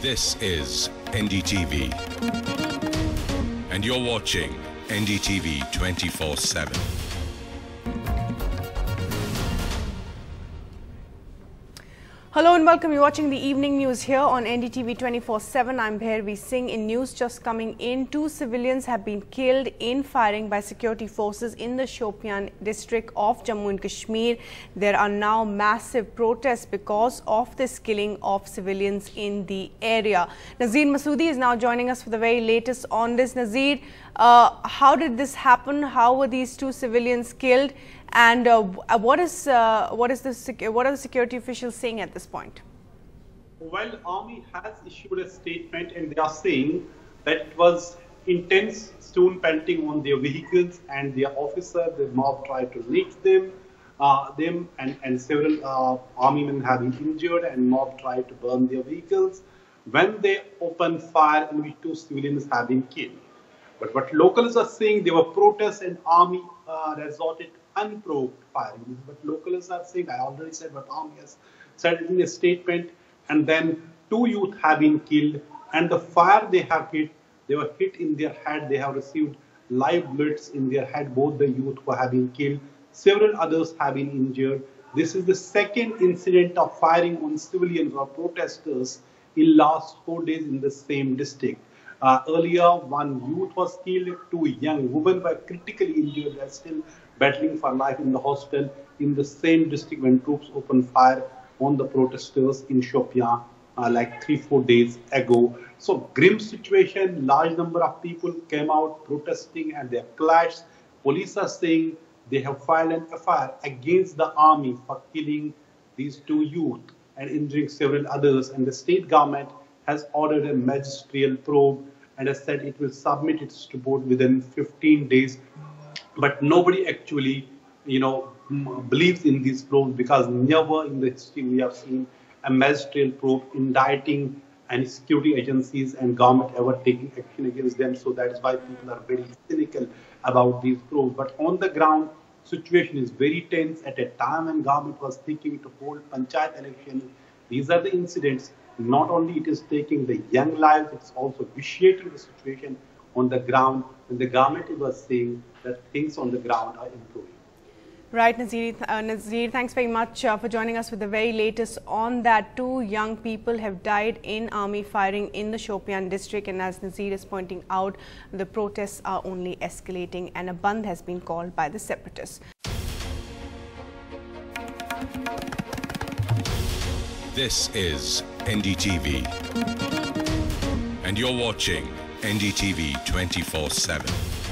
This is NDTV, and you're watching NDTV 24/7. Hello and welcome. You're watching the evening news here on NDTV 24/7. I'm Bhairavi Singh. In news just coming in, 2 civilians have been killed in firing by security forces in the Shopian district of Jammu and Kashmir. There are now massive protests because of this killing of civilians in the area. Nazir Masoodi is now joining us for the very latest on this. Nazir, how did this happen? How were these 2 civilians killed? And what are the security officials saying at this point? Well, Army has issued a statement and they are saying that it was intense stone pelting on their vehicles and their officer. The mob tried to reach them and several army men have been injured and mob tried to burn their vehicles when they opened fire in which 2 civilians have been killed. But what locals are saying, there were protests and army resorted unprovoked firing. This is what locals are saying. I already said what army has said in a statement. And then 2 youth have been killed. And the fire they have hit, they were hit in their head. They have received live bullets in their head. Both the youth who have been killed. Several others have been injured. This is the second incident of firing on civilians or protesters in last 4 days in the same district. Earlier, 1 youth was killed, 2 young women were critically injured. They are still battling for life in the hospital in the same district when troops opened fire on the protesters in Shopian like 3-4 days ago. So grim situation, large number of people came out protesting and they clashed. Police are saying they have filed an FIR against the army for killing these 2 youth and injuring several others. And the state government has ordered a magisterial probe and has said it will submit its report within 15 days. But nobody actually, believes in these probes because never in the history we have seen a magisterial probe indicting any security agencies and government ever taking action against them. So that is why people are very cynical about these probes. But on the ground, situation is very tense at a time when government was thinking to hold panchayat election. These are the incidents. Not only it is taking the young lives, it's also vitiating the situation on the ground. And the government was saying that things on the ground are improving. Right, Nazir, thanks very much for joining us with the very latest on that. 2 young people have died in army firing in the Shopian district, and as Nazir is pointing out, the protests are only escalating and a bandh has been called by the separatists. This is NDTV, and you're watching NDTV 24/7.